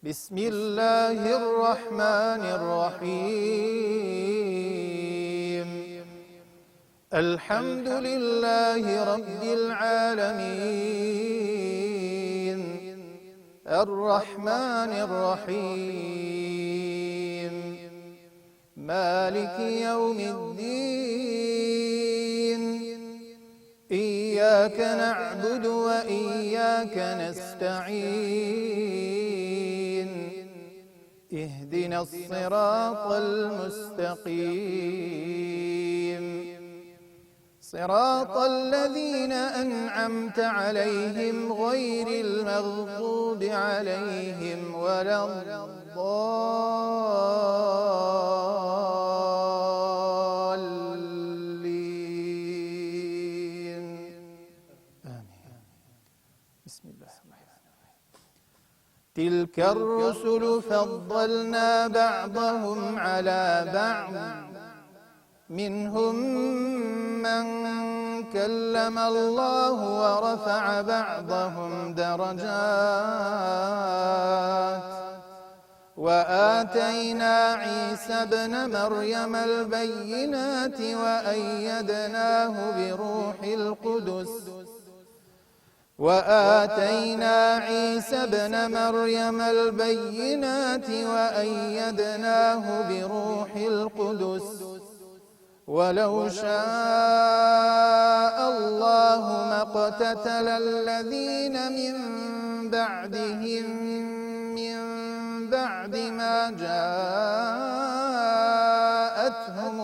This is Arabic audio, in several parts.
بسم الله الرحمن الرحيم. الحمد لله رب العالمين، الرحمن الرحيم، مالك يوم الدين. إياك نعبد وإياك نستعين، اهدنا الصراط المستقيم، صراط الذين أنعمت عليهم غير المغضوب عليهم ولا الضالين. آمين. بسم الله الرحمن الرحيم. تلك الرسل فضلنا بعضهم على بعض، منهم من كلم الله ورفع بعضهم درجات، وآتينا عيسى ابن مريم البينات وأيدناه بروح القدس ولو شاء الله ما اقتتل الذين من بعدهم من بعد ما جاءتهم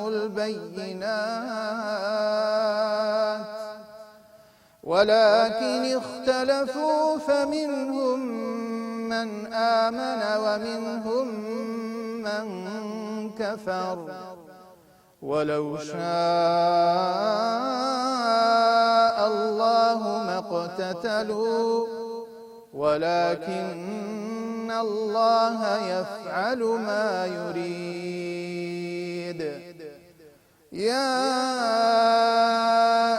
البينات، ولكن اختلفوا فمنهم من آمن ومنهم من كفر، ولو شاء الله ما اقتتلوا ولكن الله يفعل ما يريد. يا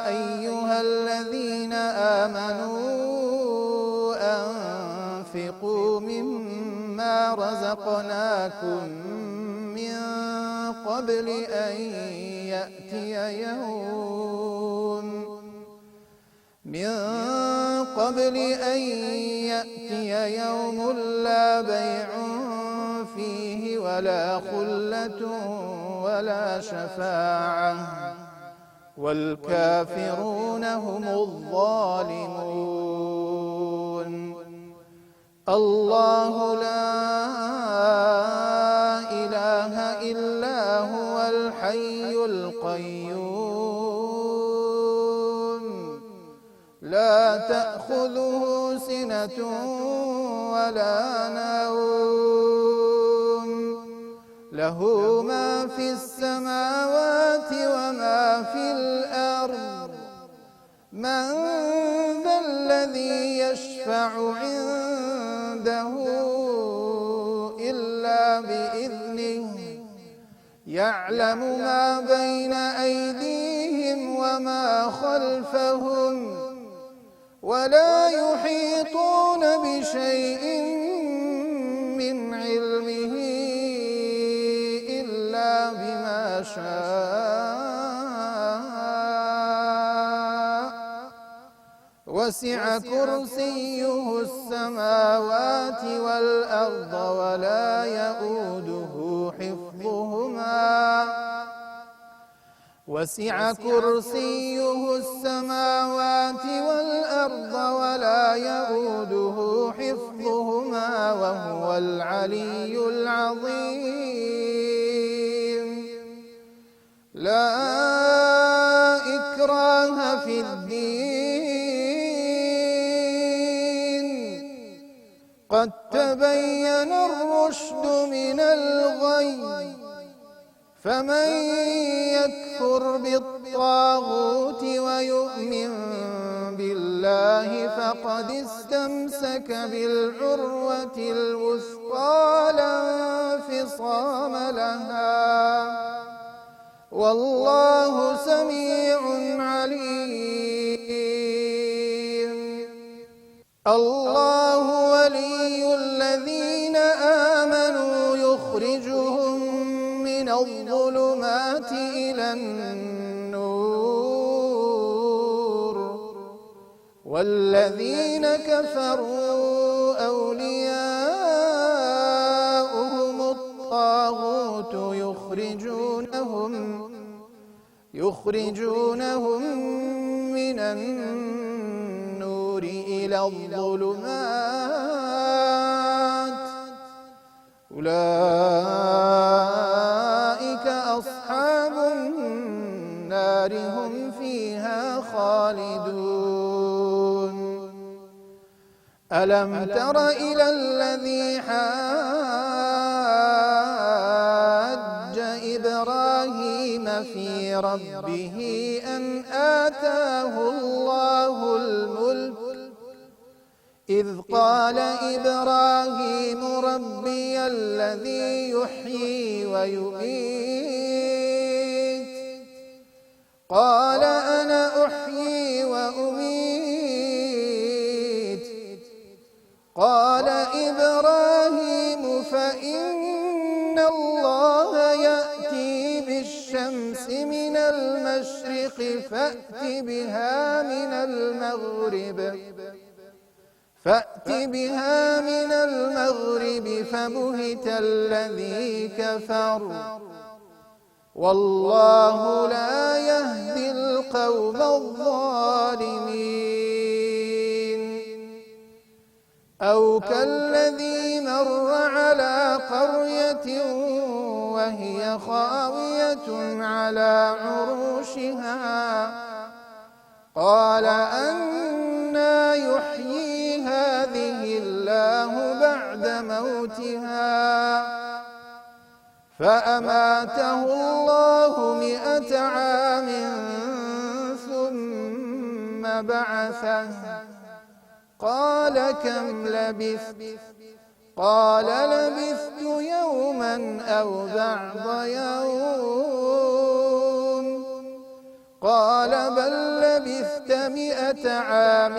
أيها الذين آمنوا أنفقوا مما رزقناكم من قبل أن يأتي يوم لا بيع فيه ولا خلة ولا شفاعة، والكافرون هم الظالمون. الله لا إله إلا هو الحي القيوم، لا تأخذه سنة ولا نوم، له ما في السماوات وما في الأرض. من ذا الذي يشفع عنده إلا بإذنه، يعلم ما بين أيديهم وما خلفهم، ولا يحيطون بشيء من علمه إلا بما شاء، وسع كرسيه السماوات والأرض ولا يؤوده حفظهما، وسع كرسيه السماوات والأرض ولا يؤوده حفظهما وهو العلي العظيم. لا إكراه في الدين، قد تبين الرشد من الغي، فمن يكفر بالطاغوت ويؤمن بالله فقد استمسك بالعروة الوثقى لا انفصام لها، والله سميع عليم. الله ولي الذين من الظلمات إلى النور والذين كفروا أولياؤهم الطاغوت يخرجونهم من النور إلى الظلمات أولئك أصحاب النار هم فيها خالدون ألم تر إلى الذي حاج إبراهيم في ربه أن آتاه الله الملك إذ قال إبراهيم ربي الذي يحيي ويميت قال أنا أحيي وأميت قال إبراهيم فإن الله يأتي بالشمس من المشرق فأت بها من المغرب فبهت الذي كفر والله لا يهدي القوم الظالمين أو كالذي مر على قرية وهي خاوية على عروشها قال أنى يحيي هذه الله بعد موتها فأماته الله 100 عام ثم بعثه قال كم لبثت قال لبثت يوما أو بعض يوم قال بل لبثت 100 عام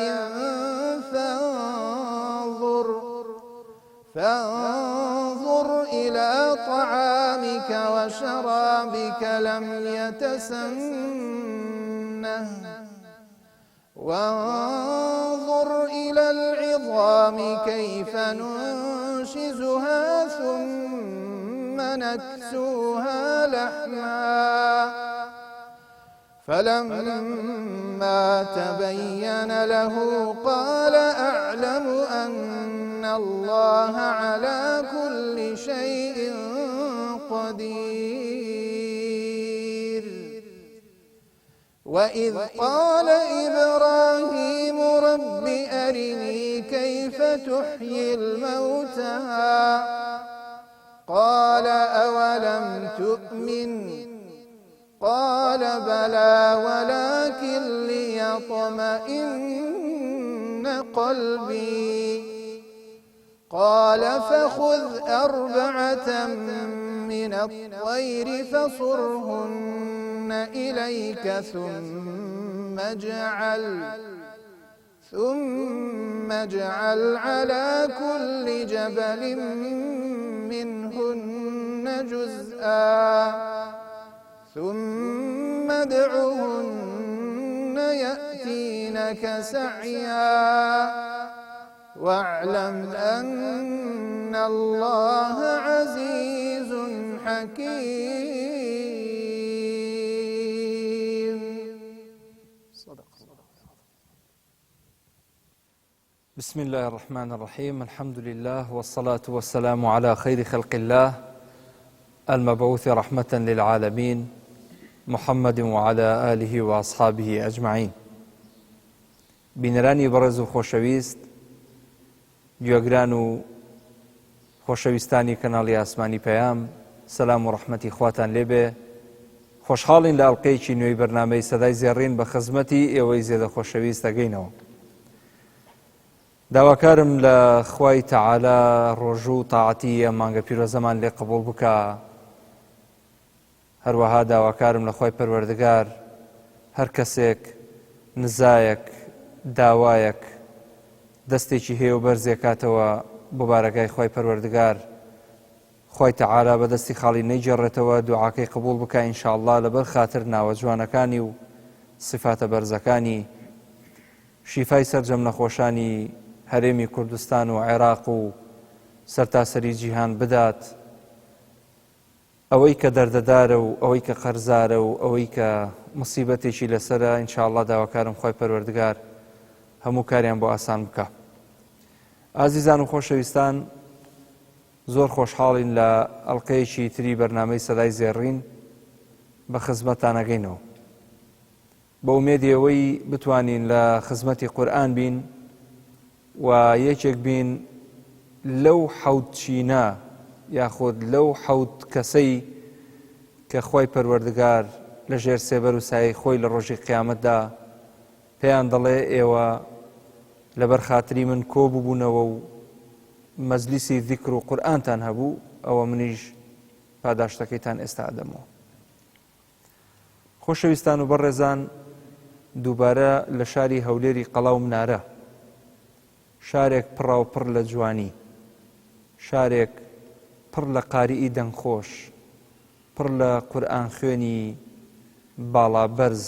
فانظر إلى طعامك وشرابك لم يتسنه وانظر إلى العظام كيف ننشزها ثم نكسوها لحما فلما تبين له قال أعلم أن الله على كل شيء قدير وإذ قال إبراهيم رب أرني كيف تحيي الموتى قال أولم تؤمن قال بلى ولكن ليطمئن قلبي قال فخذ 4 من الطير فصرهن إليك ثم اجعل على كل جبل منهن جزءا ثم ادعهن يأتينك سعيا واعلم أن الله عزيز حكيم. صدق الله. بسم الله الرحمن الرحيم. الحمد لله والصلاة والسلام على خير خلق الله المبعوث رحمة للعالمين محمد وعلى آله وأصحابه أجمعين. بینەرانی بەڕێز و خۆشەویست، گوێگران و خۆشەویستانی کەناڵی ئاسمانی پەیام، سەلام و ڕەحمەتی خواتان لێبێ. خۆشحاڵین لە ئەڵقەیەکی نوێی بەرنامەی سەدای زێڕین بە خزمەتی ئێوەی زێدە خۆشەویست دەگەینەوە. داواکارم لە خوای تەعالا ڕۆژوو و تاعەتی ئەم مانگە پیرۆزەمان لێ قبوڵ بکە. هەروەها داواکارم لە خوای پەروەردگار هەر کەسێک نزایەک داوایەک دەستێکی هەیە و بەرزێکاتەوە بۆ بارەکای خوای پەروەردگار، خوای تەعالا بەدەستی خاڵی نەیجێڕێتەوە، دوعاکەی قبول بکە ئینشاءالله لەبەر خاتر ناوە جوانەکانی و صفاتە بەرزەکانی، شیفای سەرجەم نەخۆشانی هەرێمی کوردستان و عێراق و سەرتاسەری جیهان بدات، ئەوەی کە دەردەدارە و ئەوەی کە قەرزارە و ئەوەی کە مصیبەتێکی لەسەرە ئینشاءالله داواکارم خۆی پەروەردگار هەموو کاریان بۆ ئاسان بکە. ئازیزان و خۆشەویستان، زۆر خۆشحاڵین لە ئەڵقەیەکی تری بەرنامەی سەدای زێڕین بە خزمەتانەگەینەوە، بە ئومێدی ئەوەی بتوانین لە خزمەتی قورئان بین و یەکێک بین لەو حەوت چینە یاخود لەو حەوت کەسەی کە خۆی پەروەردگار لە ژێر سێبەر و سایەی خۆی لە ڕۆژی قیامەتدا پێیان دەڵێ ئێوە لەبەر خاتری من کۆ ببوونەوە و مەجلیسی ذیکر و قورئانتان هەبوو، ئەوە منیش پاداشتەکەیتان ئێستا ئەدەمەوە. خۆشەویستان و بەڕێزان، دووبارە لە شاری هەولێری قەڵاو منارە، شارێک پڕاوپڕ لە جوانی، شارێک پڕ لە قاریئی دەنگخۆش، پڕ لە قورئان خوێنی باڵابەرز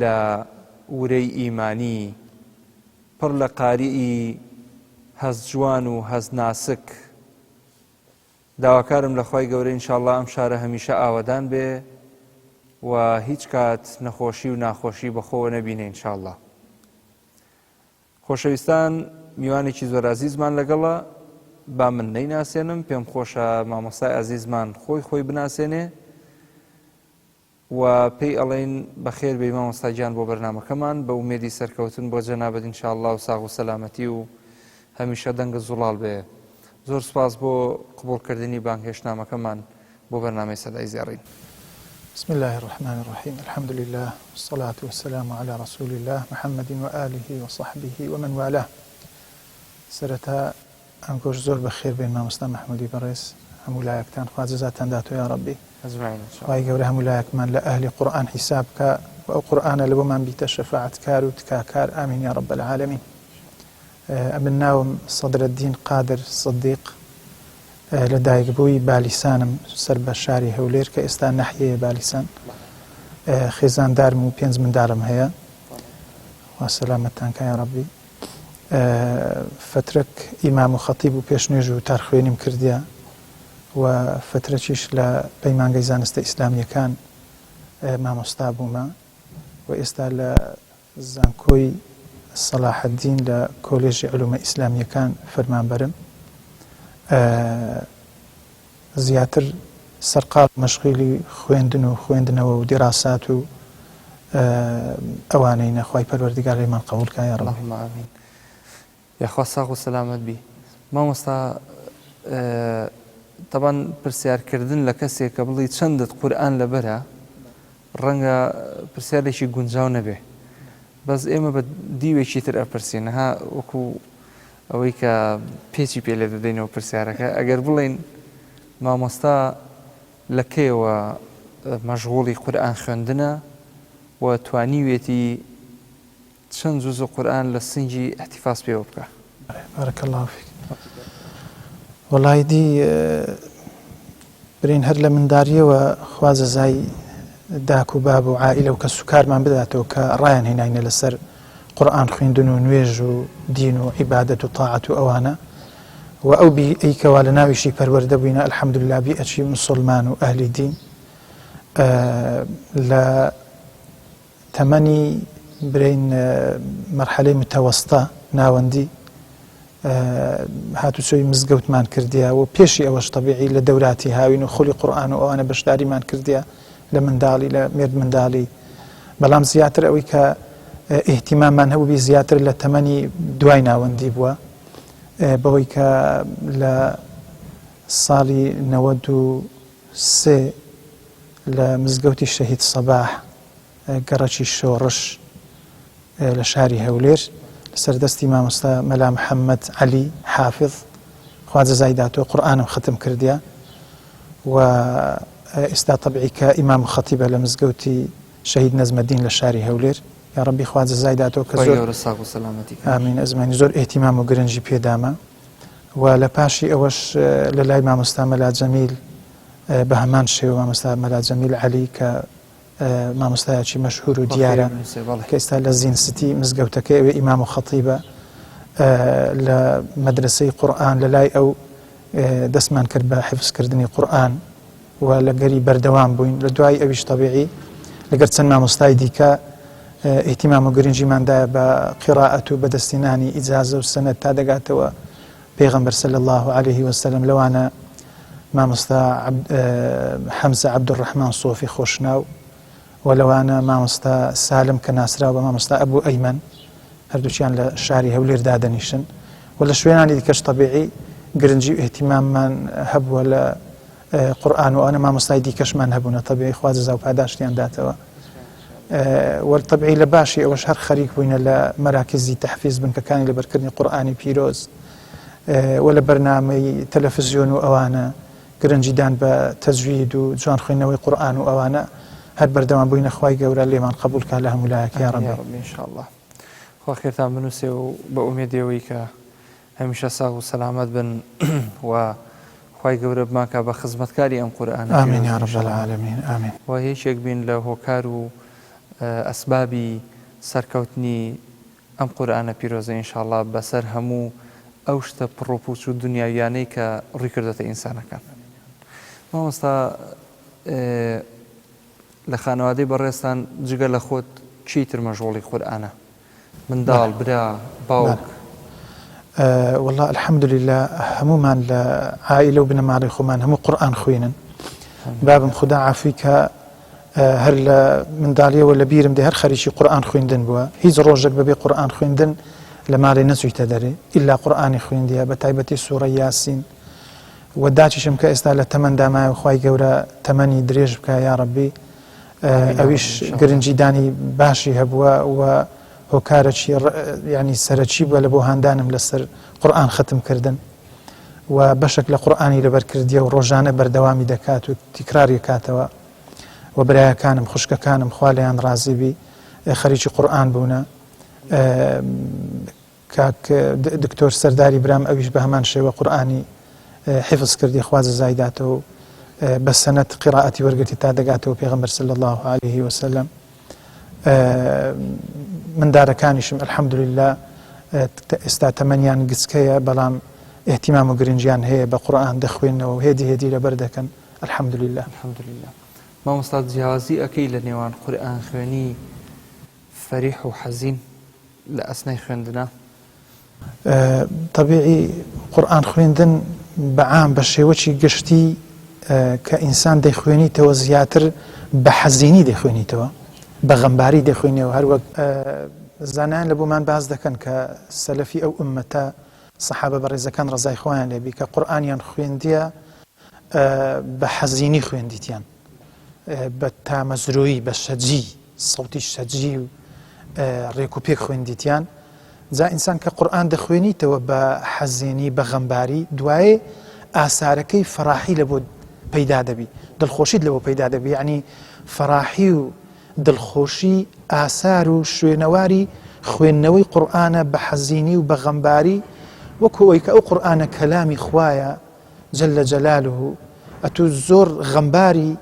لە ورەی ئیمانی، پڕ لە قاریئی هەست جوان و هەست ناسک. داواکارم لە خوای گەورە ئینشاءالله ئەم شارە هەمیشە ئاوەدان بێ و هیچ کات نەخۆشی و ناخۆشی بەخۆوە نەبینێ ئینشاءالله. خۆشەویستان، میوانێکی زۆر عزیزمان لەگەڵە، با من نەیناسێنم، پێم خۆشە مامۆستای عزیزمان خۆی بناسێنێ و پێی ئەڵێن بەخێر بێ مامۆستا گیان بۆ بەرنامەکەمان، بە ئومێدی سەرکەوتن بۆ جەنابەت ئینشاءالله و ساغ و سەلامەتی و هەمیشە دەنگە زوڵاڵ بێ. زۆر سپاس بۆ قبولکردنی بانگهێشتنامەکەمان بۆ بەرنامەی سەدای زێڕین. بسم الله الرحمن الرحيم، الحمد لله والصلاة والسلام على رسول الله محمد وآله وصحبه ومن والاه. سرتا ئەمگۆش زۆر بەخێر بێن مامۆستا محمودی بەڕێز، هەموو لایەکتان خوا جەزاتان داتۆ یا ڕەبی. خوای گەورە هەموو لایەکمان لە ئەهلی قورئان حیساب کە و ئەو قورئانە لە بۆمان بیتە شەفاعەتکار و تکاکار. ئامین یا رب العالمین. ئەمن ناوم سەدرەدین قادر سدیق، لە دایکبووی بالیسانم سەر بە شاری هەولێر کە ئێستا نەحیەیە بالیسان. خێزاندارم و 5 منداڵم هەیە، وا سەلامەتتان کە یا ڕەبی. فترەك ئیمام و خەتیب و پێشنوێژ و تارخوێنیم کردیە و فترەکیش لە پەیمانگەی زانستە ئیسلامیەکان مامۆستا بوومە و ئێستا لە زانکۆی سەلاحەدین لە کۆلێژی علومە ئیسلامیەکان فەرمانبەرم. زیاتر سەرقاڵ مەشغولی خوێندن و خوێندنەوە و دیراسات و ئەوانەی نەخوای پەروەردگار لێمان قبوڵ کە یا ڕەبی. یاخوا ساغ و سەلامەت بی. مامۆستا، طبعا پرسیارکردن لە کەسێک کە بڵی چەندت قورئان لەبەرە ڕەنگە پرسیارێکی گونجاو نەبێ، بەس ئێمە بە دیوێکی تر ئەپرسین، ها وەکو ئەوەی کە پێچی پێ لێ دەدەینەوە پرسیارەکە. ئەگەر بڵین مامۆستا لە کێوە مەشغوڵی قورئان خوێندنە و توانیوێتی چەند جوزە قورئان لە سنگی احتیفاظ پێوە بکە؟ بارك الله فيك. وڵای دی برین هەر لە منداریەوە خوا جەزای داک و باب و عائلە و کە سوکارمان بداتەوە کە ڕایان هێناینە لەسەر قورئان خوێندن و نوێژ و دین و عیبادەت و تاعەت و ئەوانە و ئەو ئەیکەوا لە ناویشی پەروەردە بووینە ئەلحەمدوللا بی ئەچی مسلمان و ئەهلی دین. لە تەمەنی برین مەرحەلەی متەوەسطە ناوەندی هاتوچۆی مزگەوتمان کردیە و پێشی ئەوەش تەبیعی لە دەوراتی هاوین و خولی قورئان و ئەوانە بەشداریمان کردیە لە منداڵی لە مێرد منداڵی. بەڵام زیاتر ئەوەی کە ئیهتیماممان هەبوو بی زیاتر لە تەمەنی دوای ناوەندی بووە، بەوەی کە لە ساڵی 93 لە مزگەوتی شەهید سەباح گەڕەکی شۆڕش لە شاری هەولێر لەسەردەستی مامۆستا مەلا محەممەد عەلی حافظ خوا جەزای داتەوە قورئانم ختم کردیە و ئێستا تەبیعی کە ئیمام و خەتیبە لە مزگەوتی شەهید نەزمەدین لە شاری هەولێر. یا ڕەبی خوا جەزای داتەوە کە زۆر ئامین ئەزمانی زۆر ئێتیمام و گرنگی پێدامە. و لە پاشی ئەوەش لە لای مامۆستا مەلا جەمیل بە هەمان شێوە مامۆستا مەلا جەمیل عەلی کە مامۆستایەکی مەشهور و دیارە کە ئێستا لە زینستی مزگەوتەکەی ئەوێ ئیمام و خەتیبە لە مەدرسەی قورئان لە لای ئەو دەستمان کرد بە حیفزکردنی قورئان و لەگەری بەردەوام بووین لە دوای ئەویش تەبیعی لەگەر چەند مامۆستای دیکە ئیهتیمام و گرنگیماندایە بە قیراءەت و بەدەستێنانی ئیجازە و سەنەد تا دەگاتەوە پێغەمبەر صلی الله عليه وسلم لەوانە مامۆستا حەمزە عەبدوڕەحمان سۆفی خۆشناو و لەوانە مامۆستا سالم کە ناسراوە بە مامۆستا ئەبوو ئەیمەن هەردووچیان لە شاری هەولێردا دەنیشن و لە شوێنانی دیکەش تەبیعی گرنگی و ئیهتیماممان هەبووە لە قورئان و ئەوانە مامۆستای دیکەشمان هەبوونە تەبیعی خوا جەزا و پاداشتیان داتەوە وەرتەبعی لە باشی ئەوەش هەر خەریک بووینە لە مەراکزی تەحفیز بنکەکانی لەبەرکردنی قورئانی پیرۆز و لە بەرنامەی تەلەڤیزیۆن و ئەوانە گرنگیدان بە تەجوید و جوان خوێندنەوەی قورئان و ئەوانە هەر بەردەوام بووینە خوای گەورە لێمان قبول کات لە هەموو لایەک یا ڕەبی ئینشاءالله. خوا خێرتان بنووسێ و بە ئومێدیەوەی کە هەمیشە ساغ و سەلامەت بن و خوای گەورە بماکە بە خزمەتکاری ئەم قورئانە. ئامین یا رب العالمین. ئامین. و هیچێک بین لە هۆکار و ئەسبابی سەرکەوتنی ئەم قورئانە پیرۆزە ئینشاءالله بەسەر هەموو ئەو شتە پڕۆپوچ و دنیاویانەی کە ڕوویکردێتە ئینسانەکان. مامۆستا لە خانەوادەی بەڕێستان جگە لە خۆت چیتر مەشغوڵی قورئانە؟ منداڵ، برا، باوک؟ والله الحەمدولله هەمومان لە عائیلە و بنەماڵی خۆمان هەموو قورئان خوێنن. بابم خوددا عافی کە هەر لە منداڵیەوە لە بیرم دێ هەر خەریکی قورئان خوێندن بووە. هیچ ڕۆژێک بەبێ قورئان خوێندن لە ماڵێ نەچوویتە دەرێ ئیلا قورئانی خوێندیە بە تایبەتی سوورەی یاسین و داچیشم کە ئێستا لە تەمەندا مایە خوای گەورە تەمەنی درێژ بکە یا ڕەبی ئەویش گرنگیدانی باشی هەبووە و هۆکارێکی یعنی سەرەکی بووە لە بۆ هاندانم لەسەر قورئان ختمکردن و بەشێک لە قورئانی لەبەرکردیە و ڕۆژانە بەردەوامی دەکات و تیکراری کاتەوە و برایەکانم خوشکەکانم خوا لەیان ڕازیبی خەریکی قورئان بوونە. کاک دکتۆر سەرداری برام ئەویش بە هەمان شێوە قورئانی حیفز کردی خوا جەزای داتەوە بە سەنەد قیراءەتی وەرگرتی تا دەگاتەوە پێغەمبەر صلی الله عليه وسلم. مندارەکانیشم الحەمدولله ئێستا تەمەنیان گچکەیە بەڵام ئیهتیمام و گرنگیان هەیە بە قورئان دەخوێنەوە و هێدی لەبەر دەکەن الحەمدولله. مامۆستا جیاوازی ئەکەی لە نێوان قورئان خوێنی فەریح و حەزین لە ئەسنای خوێندنە؟ طبیعی قورئان خوێندن بەعام بە شێوەی گشتی کە ئینسان دەیخوێنیتەوە زیاتر بە حەزینی دەیخوێنیتەوە بە غەمباری دەخوێنیەوە. هەروەک زانایان لە بۆمان باز دەکەن کە سەلەفی ئەو ئوممەتە سەحابە بەڕێزەکان ڕەزای خۆیان لێبی کە قورئانیان خوێندیە بە حەزینی خوێندیتیان بە تامەزروی بە شەجی سەوتی شەجی و ڕێک و پێک خوێندیتیان. جا ئینسان کە قورئان دەخوێنیتەوە بە حەزێنی بە غەمباری دوایێ ئاسارەکەی فەراحی لە بۆ پەیدا دەبی دڵخۆشیت لەوە پەیدا دەبی یعنی فەراحی و دڵخۆشی ئاسار و شوێنەواری خوێندنەوەی قورئانە بە حەزینی و بە غەمباری وەکو ئەوەی کە ئەو قورئانە کەلامی خوایە جەلە جەلالوه ئەتوو زۆر غەمباری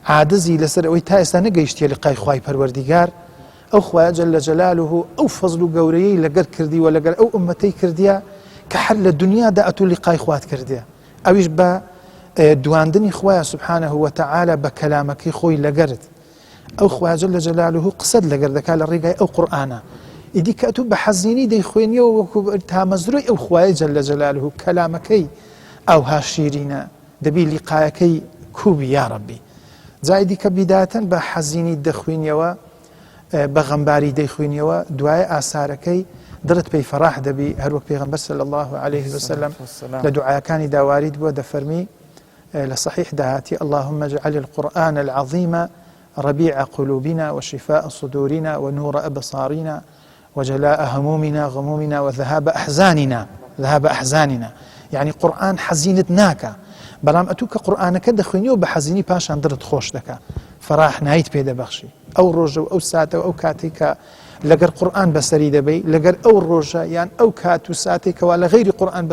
عاجزی لەسەر ئەوەی تا ئێستا نەگەیشتیە لقای خوای پەروەردیگار ئەو خوایە جەلە جەلالوه ئەو فەزل و گەورەیەی لەگەر کردی و لەگەر ئەو ئوممەتەی کردیە کە هەر لە دنیادا ئەتوو لقای خوات کردیە ئەویش بە دواندنی خوایە سبحانه وتعالى بە کەلامەکەی خۆی لەگەرت ئەو خوایە جەلە جەلالوه قسەت لەگەر دەکا لە ڕێگای ئەو قورئانە ئیدی کە ئەتوو بە حەزینی دەیخوێنیەوە وەکو تامەزروی ئەو خوایە جەلە جەلالوه کەلامەکەی ئەوها شیرینە دەبی لیقایەکەی کوبی یا ڕەبی. جای دیکە بیداتەن بە حەزینی دەخوێنیەوە بە غەمباری دەیخوێنیەوە دوایە ئاسارەکەی دڵت پێی فەراح دەبی هەروەک پێغەمبەر صلی الله عليه وسلم لە دوعاکانی داواریت بووە دەفەرمی لە صحیح داهاتی اللهم اجعل القرآن العظيم ربيع قلوبنا وشفاء صدورنا ونور أبصارنا وجلاء همومنا غمومنا وذهاب أحزاننا يعني قرآن حزينت ناكا بەڵام ئەتوو کە قورئانەکە دەخوێنیەوە بە حەزینی پاشان دڵت خۆش دەکا فەراح نایت پێ دەبەخشی ئەو ڕۆژە و ئەو ساتە و ئەو کاتێک کە لەگەر قورئان بەسەری دەبەی لەگەر ئەو ڕۆژە یان ئەو کات و ساتێکەوە لە غەیری قورئان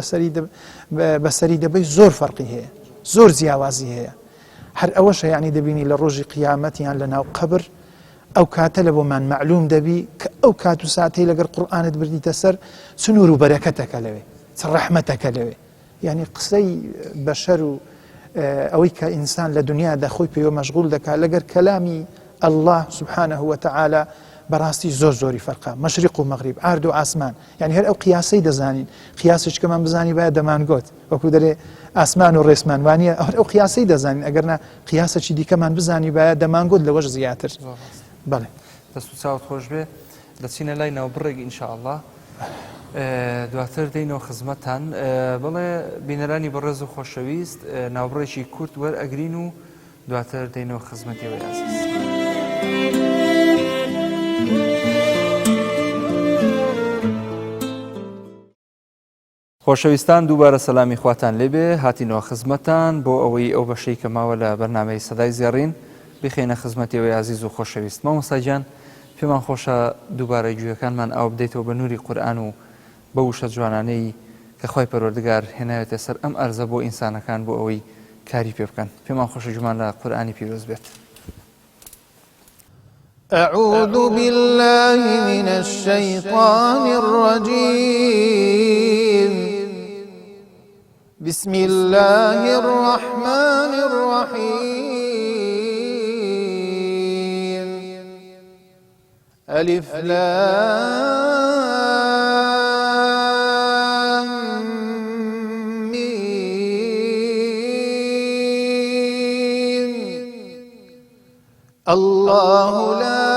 بەسەری دەبەی زۆر فەرقی هەیە، زۆر جیاوازی هەیە. هەر ئەوەشە یعنی دەبینی لە ڕۆژی قیامەت یان لە ناو قەبر ئەو کاتە لە بۆمان معلوم دەبی کە ئەو کات و ساتەی لەگەر قورئانت بردیتە سەر چ نور و بەرەکەتەکە لەوێ، چ ڕەحمەتەکە لەوێ. یعنی قسەی بەشەر و ئەوەی کە ئینسان لە دنیادا خۆی پێوە مەشغول دەکات لەگەر کەلامی الله سبحانه وتعالى بەڕاستی زۆر زۆری فەرقە، مەشریق و مەغریب، ئارد و ئاسمان. یعنی هەر ئەو قیاسەی دەزانین، قیاسش کەمان بزانی باید دەمانگوت وەکو دەرێ ئاسمان و ڕێسمان وانە ئەو قیاسەی دەزانین، ئەگەرنا قیاسەی دیکەمان بزانی باید دەمانگوت لەوەش زیاتر. بەڵێ دەست و چاوت خۆش بێ، دەچینە لای ناوبڕێک ئینشاءالله دواتر دەینەوە خزمەتان. بڵێ بینەرانی بەڕێز و خۆشەویست، ناوبڕێکی کورت وەرئەگرین و دواتر دەینەوە خزمەتیەوەی عەزیز. خۆشەویستان دووبارە سەلامی خواتان لێبێ، هاتینەوە خزمەتان بۆ ئەوەی ئەو بەشەی کە ماوە لە بەرنامەی سەدای زێڕین بخێنە خزمەتیەوەی عەزیز و خۆشەویست. مامۆستا گیان پێمان خۆشە دووبارە گوێەکانمان ئاو بدەیتەوە بە نووری قورئان و بە وشە جوانانەی کە خۆی پەروەردگار هێناوێتە سەر ئەم ئەرزە بۆ ئینسانەکان بۆ ئەوەی کاری پێ بکەن. پێمان خۆشە گومان لە قورئانی پیرۆز بێت. أعوذ بالله من الشيطان الرجيم بسم الله الرحمن الرحيم ألف لام ميم الله لا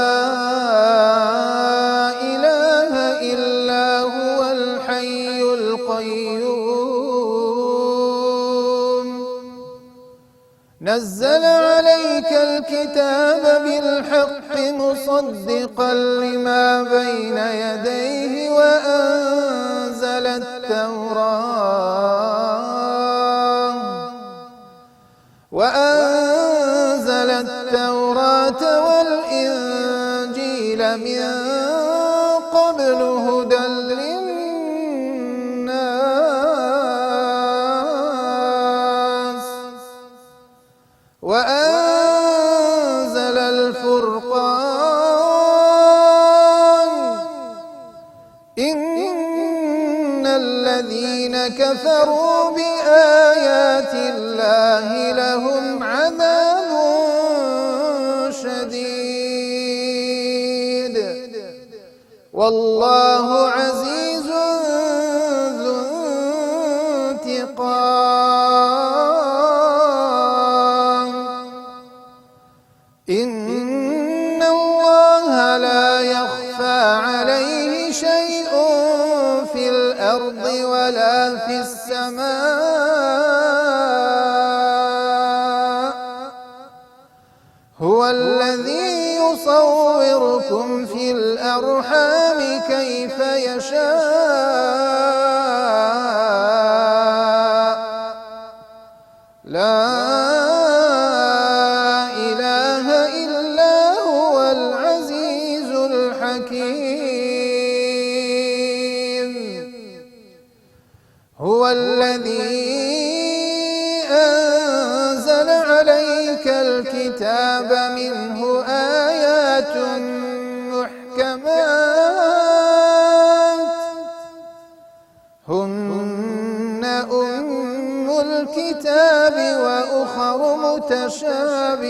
إله إلا هو الحي القيوم نزل عليك الكتاب بالحق مصدقا لما بين يديه وأنزل التوراة والإنجيل من قبل هدى للناس وأنزل الفرقان إن الذين كفروا بآيات الله لهم عذاب شديد والله عزيز ذو انتقام إن الله لا يخفى عليه شيء في الأرض ولا في السماء هو الذي يصوركم في الأرحام كيف يشاء لا إله إلا هو العزيز الحكيم هو الذي أنزل عليك الكتاب منه آيات محكمات هن أم الكتاب وأخر متشابهات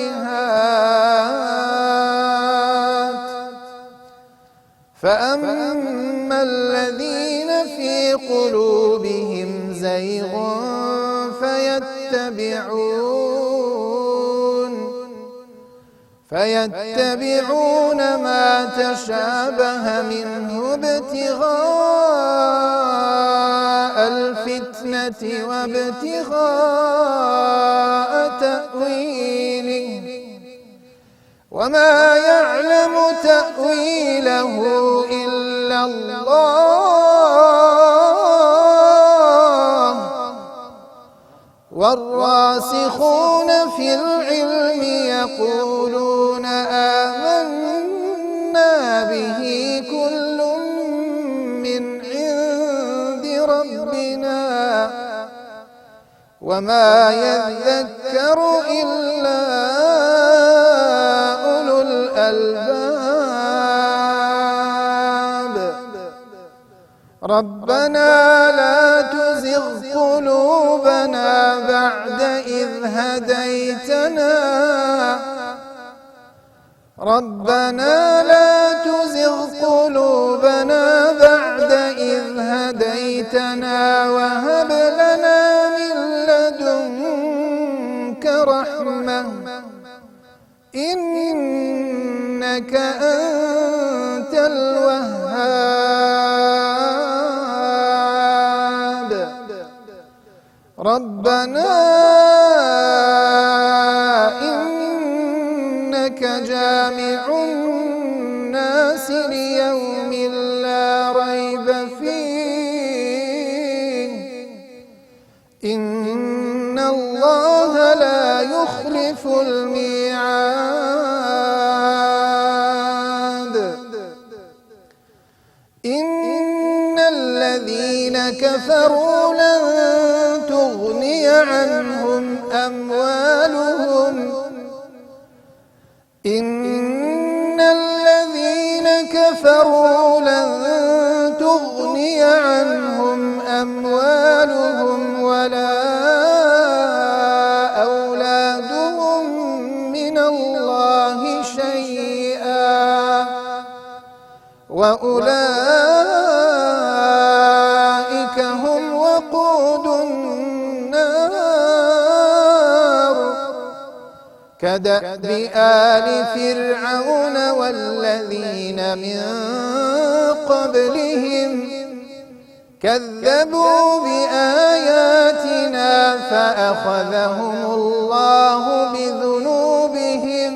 فأما الذين في قلوبهم زيغ فيتبعون ما تشابه منه ابتغاء الفتنة وابتغاء تأويله وما يعلم تأويله إلا الله والراسخون في العلم يقولون آمنا به وما يذكر إلا أولو الألباب ربنا لا تزغ قلوبنا بعد إذ هديتنا ربنا لا تزغ قلوبنا بعد إذ هديتنا وهب لنا من لدنك رحمة إنك أنت الوهاب ربنا إنك جامع الناس ليوم لا ريب فيه إن الله لا يخلف الميعاد إن الذين كفروا لن تغني عنهم أموالهم إن الذين كفروا لن تغني عنهم أموالهم ولا أولادهم من الله شيئا وأولئك هم وقود النار كدأب آل فرعون والذين من قبلهم كذبوا بآياتنا فأخذهم الله بذنوبهم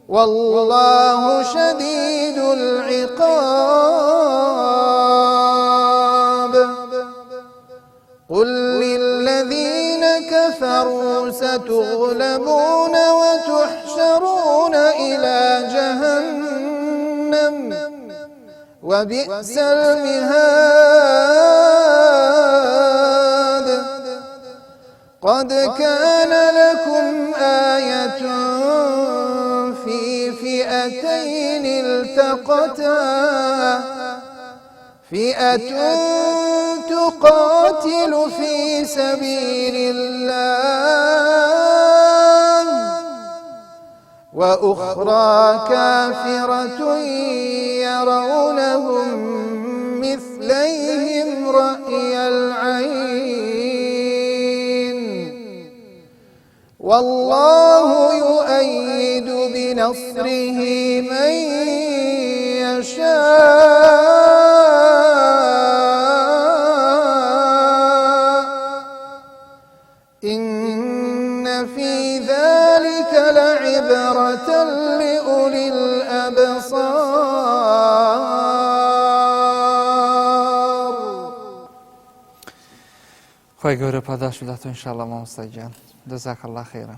والله شديد العقاب قل للذين كفروا ستغلبون وتحشرون إلى جهنم وبئس المهاد قد كان لكم آية في فئتين التقتا فئة تقاتل في سبيل الله وأخرى كافرة يرونهم مثليهم رأي العين والله يؤيد بنصره من يشاء إن في ذلك لعبرة لأولي الأبصار. خۆی گەورە پاداش بداتەوە ئینشاءڵڵا مامۆستای گیان جەزاک الله خێرا.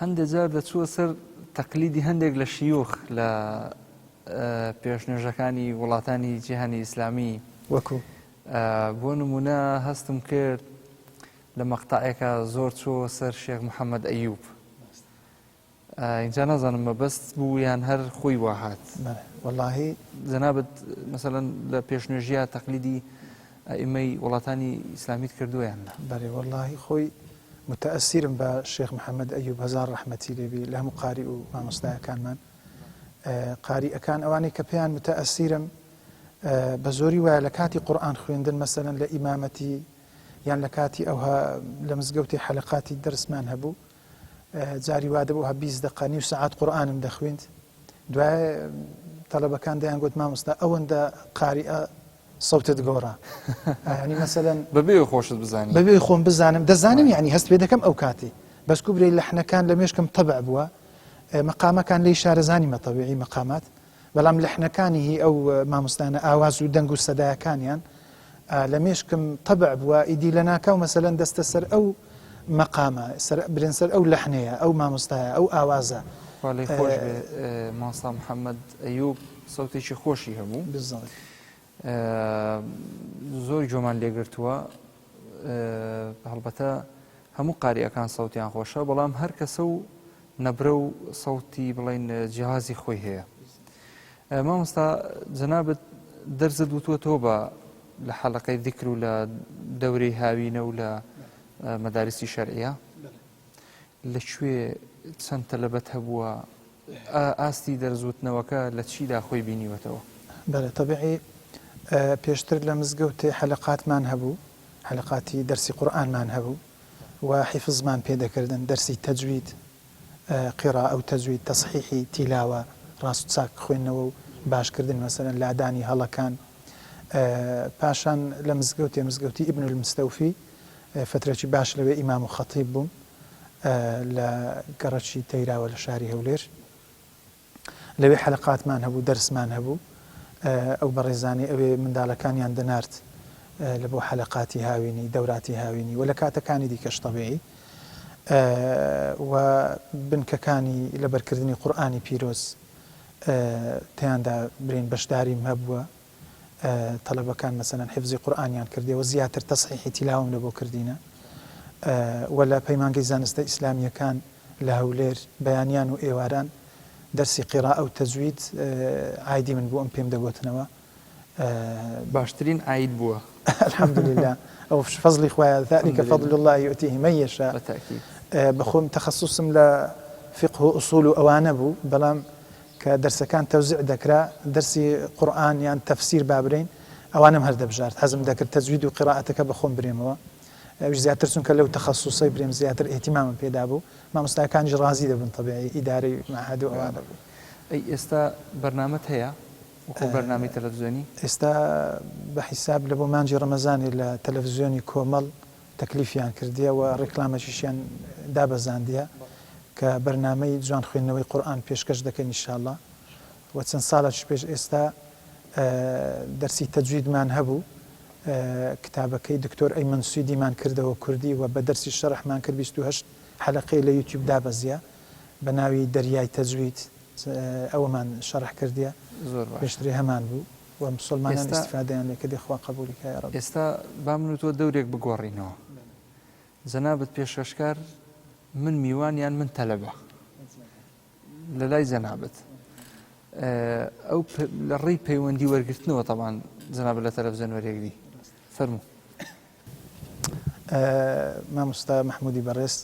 هەندێک جار دەچووە سەر تەقلیدی هەندێک لە شیوخ لە پێشنێژەکانی وڵاتانی جیهانی ئیسلامی وەکو بۆ نمونە هەستم کرد لە مەقتەعێکە زۆر چوە سەر شێخ محەممەد ئەیوب اینجا نازانم مەبەست بوو یان هەر خۆی وا هات واللهی جەنابەت مەسەڵەن لە پێشنێژیە تەقلیدی ئەئیمەی وڵاتانی ئیسلامیت کردووە یان نا؟ بەڵێ واللهی خۆی متەئەسیرم بە شێخ محەممەد ئەیوب هەزار ڕەحمەتی لێبی لە هەموو قاری و مامۆستایەکانمان قاریئەکان ئەوانەی کە پێیان متەئەسیرم بە زۆری وایە لە کاتی قورئان خوێندن مەسەلەن لە ئیمامەتی یان لە کاتی ئەوها لە مزگەوتی حەلەقاتی دەرسمان هەبوو جاری وا دەبوو 20 دقە نیو سەعات قورئانم دەخوێند دوای تەڵەبەکان دەیان گوت مامۆستا ئەوەندە قاریئە سەوتت گۆڕە ینی مەسەلەن بەبێ خۆشت بزانانی بەبێ خۆم بزانم دەزانم یعنی هەست پێ دەکەم ئەو کاتی بەس کوبرەی لەحنەکان لە مێشکم تەبع بووە مەقامەکان لی شارەزانی مەتەبیعی مەقامات بەڵام لەحنەکانی هی ئەو مامۆستانە ئاواز و دەنگ و سەدایەکانیان لە مێشکم تەبع بووە ئیدی لە ناکاو مەسەلەن دەستە سەر ئەو مەقامە برن سەر ئەو لەحنەیە ئەو مامۆستایە ئەو ئاوازە خۆش بێ مامۆستا محەممەد ئەیوب سەوتێکی خۆشی هەبوو بزڵێ زۆر جۆمان لێگرتووە هەڵبەتە هەموو قاریەکان سەوتیان خۆشە بەڵام هەر کەسە و نەبرە و سەوتی بڵین جیهازی خۆی هەیە. مامۆستا جەنابەت دەرزت وتووەتەوە بە لە حەڵەقەی ذیکر و لە دەورەی هاوینە و لە مەدارسی شەرعیە لەکوێ چەند تەلەبەت هەبووە ئاستی دەرزوتنەوەکە لە چیدا خۆی بینیوەتەوە؟ بەڵێ طبیعی پێشتر لە مزگەوتێ حەلەقاتمان هەبوو، حەلەقاتی دەرسی قورئانمان هەبوو و حیفزمان پێدەکردن، دەرسی تەجوید، قیراءە و تەجوید، تەصحیحی تیلاوە، ڕاست و چاک خوێندنەوە و باشکردن مەسەلەن لادانی هەڵەکان. پاشان لە مزگەوتی ئیبن المستەوفی فترەی باش لەوێ ئیمام و خەتیب بووم لە گەڕەکی تەیراوە لە شاری هەولێر. لەوێ حەلەقاتمان هەبوو، دەرسمان هەبوو. ئەو بەڕێزانی ئەوێ منداڵەکانیان دەنارد لە بۆ حەلەقاتی هاوینی، دەوراتی هاوینی و لە کاتەکانی دیکەش تەبیعی و بنکەکانی لەبەرکردنی قورئانی پیرۆز تیاندا برین بەشداریم هەبووە. تەلەبەکان مەسەلەن حیفزی قورئانیان کردیەوە، زیاتر تەصحیحی تیلاوەم لە بۆ کردینە و لە پەیمانگەی زانستە ئیسلامیەکان لە هەولێر بەیانیان و ئێواران دەرسی قیراءە و تەجوید عایدی من بوو، ئەم پێم دەگوتنەوە باشترین عید بووە. الحمدلله ئەو فەزلی خوایە، ذلك فضل الله يؤتيه من يشاء. بەخۆم تەخەسوسم لە فقه و ئوسوڵ و ئەوانە بوو، بەڵام کە دەرسەکان تەوزیع دەکرا دەرسی قورئان یان تەفسیر بابرین ئەوانم هەر دەبژارد، حەزم دەکرد تەجوید و قیراءەتەکە بەخۆم برێمەوە. زیاتر چونکە لەو تەخەسوسەی برێم زیاتر ئێتیمامم پێدا بوو، مامۆستاکانیش ڕازی دەبن تەبیعی ئیدارەی مەعهەد و ئەوانە بوو. ئێستا بەرنامەت هەیە وەکو بەرنامەی تەلەڤیزیۆنی؟ ئێستا بە حیساب لە بۆ مانجی ڕەمەزانی لە تەلەڤیزیۆنی کۆمەڵ تەکلیفیان کردیە و ڕێکلامەشیشیان دابەزاندیە کە بەرنامەی جوان خوێندنەوەی قورئان پێشکەش دەکەین ئینشاءالله. و چەند ساڵێکی پێش ئێستا دەرسی تەجویدمان هەبوو، کتابەکەی دکتۆر ئەیمەن سویدیمان کردەوە کوردی و بە دەرسی شەرحمان کرد، 28 حەلەقەی لە یوتیوب دابەزیە بە ناوی دەریای تەجوید، ئەوەمان شەرح کردیە، پێشتری هەمان بوو و مسلمانان ئیستیفادەیان لێ کردی، خوا قبولی کە یا ڕەب. ئێستا با من و تۆ دەورێک بگۆڕینەوە. جەنابەت پێشکەشکار من میوان یان من تەلەبە لە لای جەنابەت، ئەو لە ڕێی پەیوەندی وەرگرتنەوە تەمان جەنابەت لە تەلەڤیزیۆن وەرێگری فەرموو. مامۆستا محمودی بەڕێز،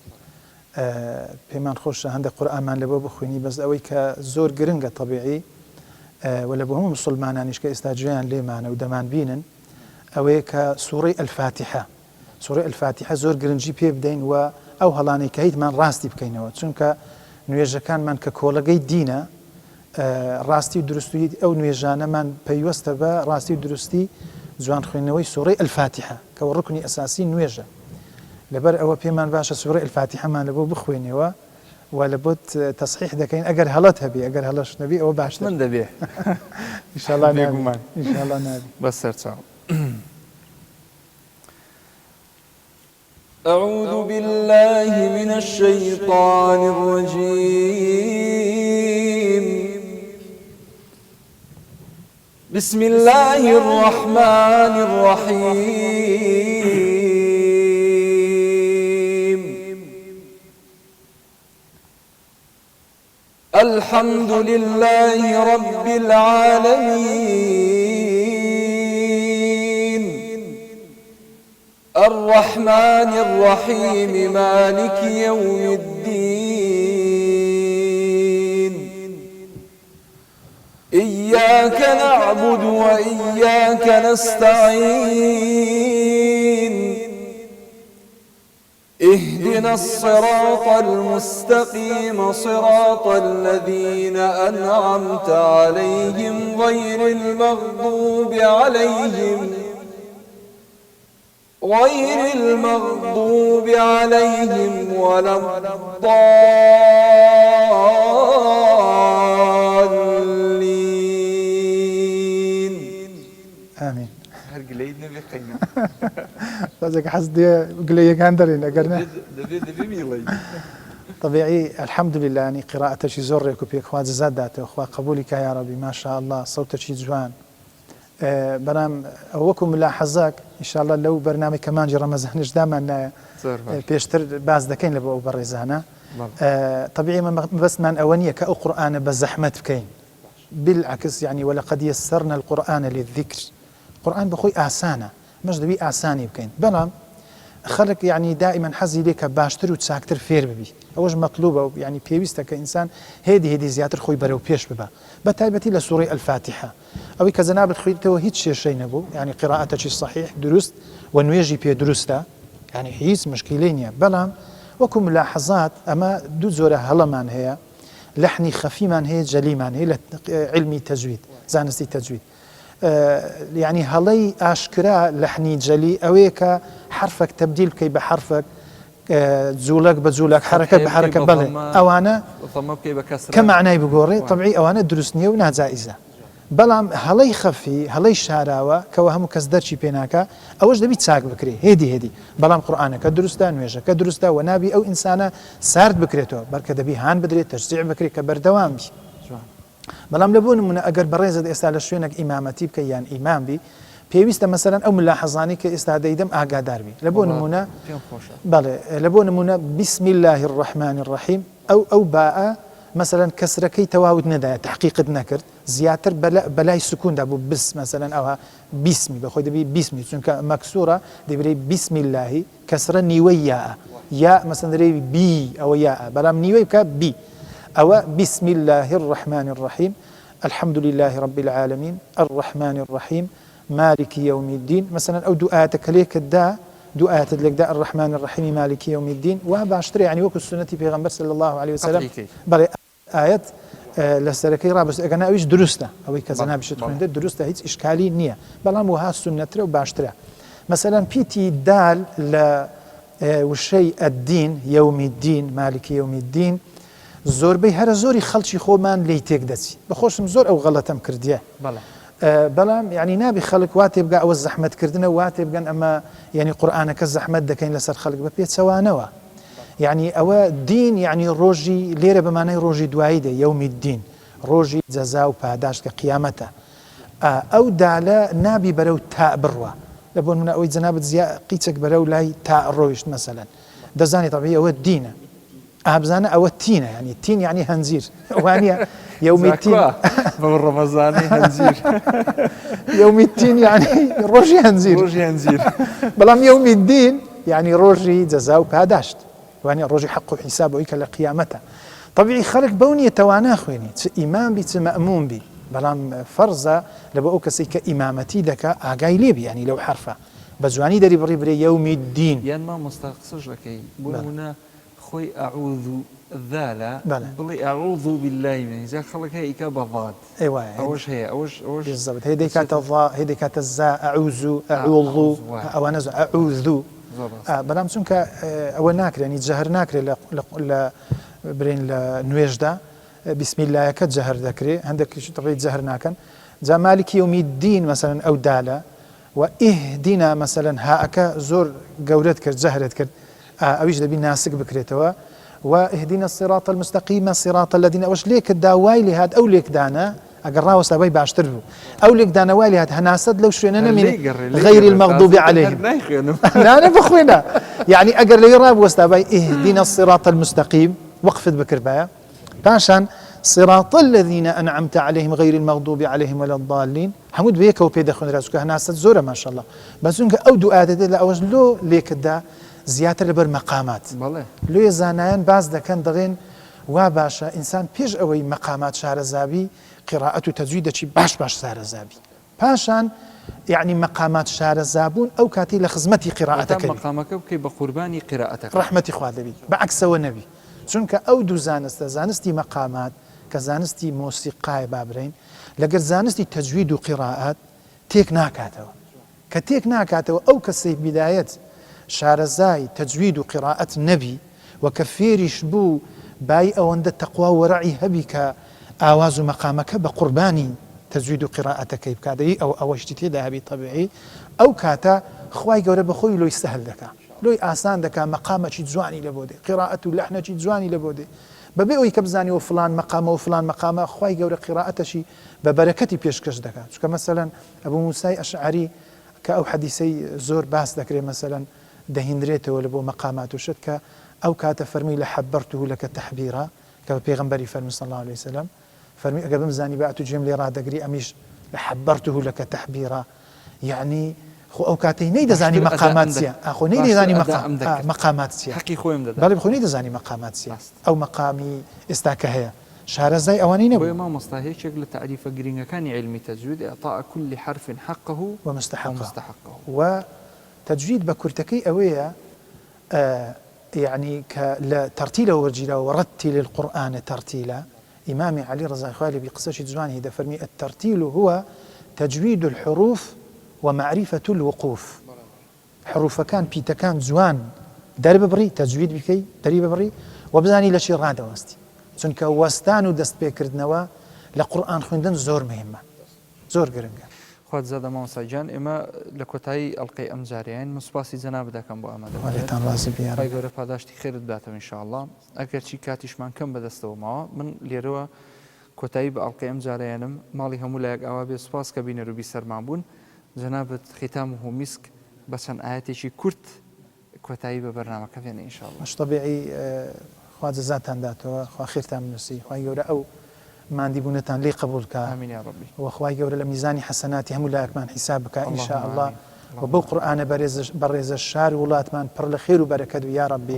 پێمان خۆشە هەندێک قورئانمان لەبۆ بخوێنی، بەس ئەوەی کە زۆر گرنگە تەبیعی و لە بۆ هەموو مسلمانانیش کە ئێستا گوێیان لێمانە و دەمان بینن، ئەوەیە کە سوورەی ئەلفاتیحە، سوورەی ئەلفاتیحە زۆر گرنگی پێ بدەین و ئەو هەڵانەی کە هیچمان ڕاستی بکەینەوە، چونکە نوێژەکانمان کە کۆڵەگەی دینە، ڕاستی و دروستی ئەو نوێژانەمان پەیوەستە بە ڕاستی و دروستی جوان خوێندنەوەی سوورەی ئەلفاتیحە کەەوە ڕوکنی ئەساسی نوێژە. لەبەر ئەوە پێمان باشە سوورەی ئەلفاتیحەمان لە بۆ بخوێنەوە و لە بۆ تەصحیح دەکەین، ئەگەر هەڵەت هەبێ، ئەگەر هەڵەش نەبێ ئەوە باشتر من دەبێ ئینشاءالله نێگومان ئینشاءالله نابێ بەس سەرچاو. أعوذ بالله من الشيطان الرجيم. بسم الله الرحمن الرحيم. الحمد لله رب العالمين الرحمن الرحيم مالك يوم الدين إياك نعبد وإياك نستعين اهدنا الصراط المستقيم صراط الذين أنعمت عليهم غير المغضوب عليهم ولا الضالين. آمين. هرقليد نبي قينا. فازك حسدي قلية كان درين أقرنا. دبي ميلي. طبيعي الحمد لله يعني قراءة شي زور يكوب يخوات زادات وخوا قبولك يا ربي ما شاء الله صوتك شي جوان بەڵام وەکو ملاحەزاک ئینشاءالله لەو بەرنامەی کەمانجی ڕەمەزانش دامانایە پێشتر باز دەکەین لە بۆ ئەو بەڕێزانە طبيعي بەسمان ئەوە نییە کە ئەو قورئانە بە زەحمەت بکەین بالعكس يعني ولقد يسرنا القرآن للذكر قرآن بخوي آسانة مش دبي آساني بكين بلام خلق يعني دائما حزي ليك باشتر وتساكتر فير ببي أوج مطلوبة يعني بيويستا كإنسان هيدي زياتر خوي برو بيش ببا بتايبتي لسورة الفاتحة أو كزناب خويته هيك شيء نبو يعني قراءته شيء صحيح درست ونويجي بي درستا يعني هيس مشكلين بلام وكم ملاحظات أما دو زورة هلمان هي لحني خفي من هي جلي من هي علمي تجويد زانستي تجويد يعني هلي أشكرا لحني جلي أويك حرفك تبديل كي بحرفك زولك بزولك حركة بحركة بله أوانا كمعنى بقوري طبيعي أوانا دروسنية ونازائزة بلام هلي خفي هلي شاراوة كوهم كزدرشي بيناكا أوش دبي تساق بكري هيدي بلام قرآنك درستا نويجا كدرستا ونابي أو إنسانا سارد بكريتو بركة دبي هان بدري تشجيع بكري كبردوام بي بلام لبون من أجر بريزة إستعلا شوينك إمامتي بكيان إمام بي بيويستا مثلا أو ملاحظاني كإستعدا يدم آقادار بي لبون منا بله لبون منا بسم الله الرحمن الرحيم أو باء مثلا كسركي تواود ندايا تحقيق نكرت زياتر بلاي سكون دابو بس مثلا أو باسمي بخوي دبي باسمي چونك مكسورة دبي بسم الله كسر نيويا يا مثلا دري بي أو يا بلام نيوي بكا بي أو بسم الله الرحمن الرحيم الحمد لله رب العالمين الرحمن الرحيم مالك يوم الدين مثلا أو دعاتك ليك الدا دعاء لك دا الرحمن الرحيم مالك يوم الدين وباشتري يعني وكو السنة في غنبر صلى الله عليه وسلم بل آيات لسركي رابس أنا أويش درسته أو كذا بشت خنده درسته هيك إشكالي نية بلام وها السنة ترى وباشتري مثلا بيتي دال ل والشيء الدين يوم الدين مالك يوم الدين زور بي هر زوري خلشي خو من ليتك دتي بخوشم زور أو غلطم كرديه بلام يعني نابي خلق واتبقى أو الزحمة كردنا واتبقى أما يعني قرآنك الزحمة دكين لسر خلق ببيت سوانوا يعني أو دين يعني روجي ليرة بمعنى روجي دوايدة يوم الدين روجي جزاء وباداش كقيامته أو دالا نابي برو تاء بروا لبون من أوي زنابت زياء قيتك برو لاي تاء رويش مثلا دزاني طبيعي أو الدين أبزانا أو التين يعني التين يعني هنزير وانيا يوم التين بالرمضاني هنزير يوم التين يعني روجي هنزير بلام يوم الدين يعني روجي جزاء وباداشت يعني روجي حقه حسابه ويك لقيامته طبيعي خلق بوني توانا خويني إمام بي مأموم بي بلام فرزة لبقوك سيك إمامتي دكا آقاي ليبي يعني لو حرفة بزواني داري بري يوم الدين يعني ما مستقصش لكي بونا خوي أعوذ الذالة بلي أعوذ بالله من إذا خلق هي إكابة أيوة أوش هي أوش بالضبط هيدي كانت الضاء هيدي كانت الزاء أعوذ أو أنا أعوذ بلام چونکە ئەوە ناکرێت ینی جەهر ناکرێت لە برین لە نوێژدا بسم اللهەکە جەهر دەکرێت هەندێک ڕێی جەهر ناکەن جا مالکی یومی الدین مثلا ئەو دالە و ئیهدینا مثلا هاەکە زۆر گەورەت کرد جەهرت کرد ئەویش دەبی ناسک بکرێتەوە و ئیهدینا الصراط المستقیم صراط الذين ئەوەش لێکدا وای لێ هات ئەو لێکدانە ئەگەر ڕاوەستەبەی باشتر بوو ئەو لێکدانە وای لێ هات هەناسەت لەو شوێنە نەمێنێ غير المغضوب عليهم لا بخوينا يعني أجر لي راب واستباي اهدنا الصراط المستقيم وقفت بكربايا باشان صراط الذين أنعمت عليهم غير المغضوب عليهم ولا الضالين حمود بيك وبيدخل راسك هناس زورة ما شاء الله بس انك او دعاء لا اوجلو ليك دا زيادة لبر مقامات لو يزانان باز دا كان دغين وباشا انسان بيج اوي مقامات شهر زابي قراءة تجويد باش شهر زابي باشان يعني مقامات شهر الزابون أو كاتي لخزمتي قراءتك مقامك كي بقرباني قراءتك رحمتي خواد بي بعكس والنبي چونك أو دو زانستي مقامات كزانستي موسيقى بابرين لقر زانستي تجويد وقراءات تيك ناكاتو كتيك ناكاتو أو كسي بداية شهر الزاي تجويد وقراءة النبي وكفير شبو باي أو عند التقوى ورعي هبك آواز مقامك بقرباني تجويد قراءتك بكادي أو اشتتي ذهبي طبيعي أو كاتا خواي جورا بخوي لو يستهل دكا لو آسان دكا مقامة جواني لبودي قراءة اللحنة جواني لبودي بەبێ ئەوەی کە بزانی و فلان مەقامە و فلان مەقامە خوای گەورە قیرائەتەشی بە بەرەکەتی پێشکەش دەکات چونکە مەسەلەن ئەبوو موسای ئەشعەری کە ئەو حەدیسەی زۆر باس دەکرێت مەسەلەن دەهێنرێتەوە لە بۆ مەقامات و شت کە ئەو کاتە فەرمی لە حەبەرته لەکە تەحبیرا کە بە پێغەمبەری فەرمی صلی الله عليه وسلم فەرمی ئەگەر بمزانی بە ئەتو جێم لێ ڕادەگری ئەمیش لە حەبەرته لەکە تەحبیرا یعنی خۆ ئەو کاتەی نەیدەزانی مەقامات چییە ئاخۆ نەیدەزانی مەقامات چییە حەقی خۆیم دەدا بەڵێ خۆ نەیدەزانی مەقامات چییە ئەو مەقامی ئێستا کە هەیە شارەزای ئەوانەی نەبوو ما مستهيك لە تعریفە گرنگەکانی علمی تەجوید إعطاء كل حرف حقه ومستحقه وتجويد بكرتكي أويا يعني كترتيله ورجيله ورتل القرآن ترتيلا إمام علي رضي الله عنه بقصة جوانه ده فرمي الترتيل هو تجويد الحروف ومعرفة الوقوف حروف كان بيتا كان جوان درب بري تجويد بكي دريب بري وبزاني لشي راد واستي چونکە وەستان و دەست پێکردنەوە لە قورئان خوێندن زۆر مهمە زۆر گرنگە خوات زادە مامۆستاجان ئێمە لە کۆتایی ئەڵلقەی ئەم جارەیان مسپاسی جەناب دەکەم بۆ ئامادەتان ڕازی بیارە خی گەورە پاداشتی خێرت بداتەوە ئینشاءالله ئەگەر چی کاتیشمان کەم بەدەستەوە ماوە من لێرەوە کۆتایی بە ئەڵلقەی ئەم جارەیانم ماڵی هەموو لایەک ئاوا بێ سوپاس کە بینەر و بیسەرمان بوون جەنابەت ختامه میسک بە چەند ئاەتێکی کورت کۆتایی بە بەرنامەکە بێنە ئینشاءالله باش طبیعی خوا جەزاتان داتەوە خوا خێرتان بنووسی خوای گەورە ئەو مادیبوونەتان لێ قبول کە ئامین یا ڕەبی وخوای گەورە لە میزانی حەسەناتی هەموو لایەکمان حیساب بکە ئینشاء الله وبەو قورئانە بەڕێزە شار وڵاتمان پڕ لە خێر و بەرەکەت و یا ڕەبی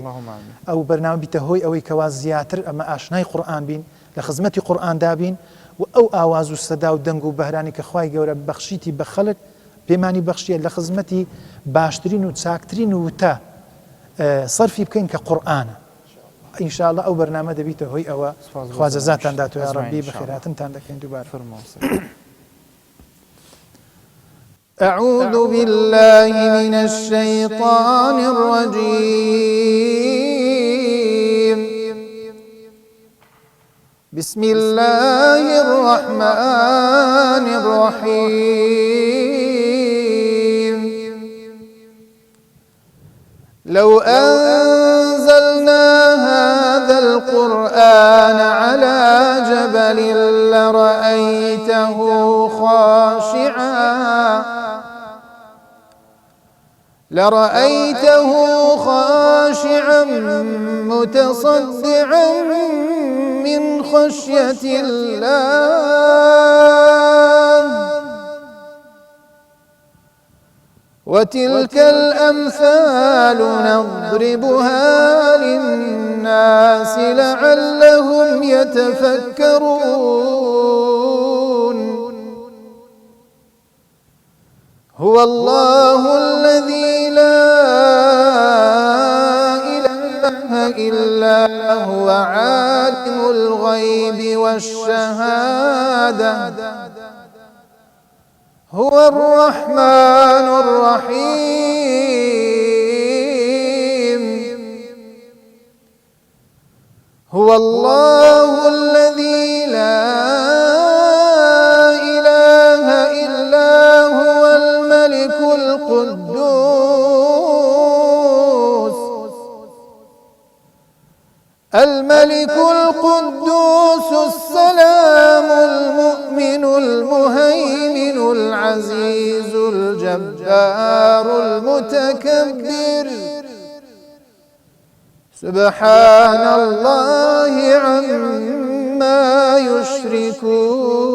ئەو بەرنامە بیتە هۆی ئەوەی کەوا زیاتر ئەمە ئاشنای قورئان بین لە خزمەتی قورئان دابین و ئەو ئاواز و سەدا و دەنگ و بەهرانی کە خوای گەورە بەخشیتی بە خەڵک پێمانی بەخشیە لە خزمەتی باشترین و چاکترین وتە صرفی بکەین کە قورئانە إن شاء الله أو برنامج دبيته هوي أو خواجة ذات داتو يا ربي بخيرات تندك دوبار أعوذ بالله من الشيطان الرجيم بسم الله الرحمن الرحيم لو أنزلنا هذا القرآن على جبل لرأيته خاشعا متصدعا من خشية الله وتلك الأمثال نضربها للناس لعلهم يتفكرون هو الله الذي لا إله إلا هو عالم الغيب والشهادة هو الرحمن الرحيم هو الله الذي لا إله إلا هو الملك القدوس السلام المؤمن المهيمن العزيز الجبار المتكبر سبحان الله عما يشركون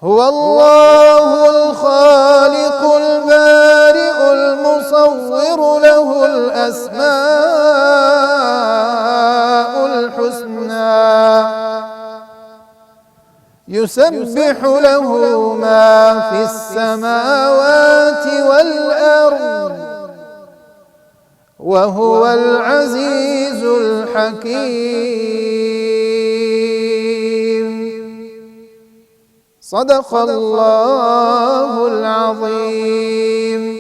هو الله الخالق البارئ المصور له الأسماء الحسنى يسبح له ما في السماوات والأرض وهو العزيز الحكيم صدق الله العظيم.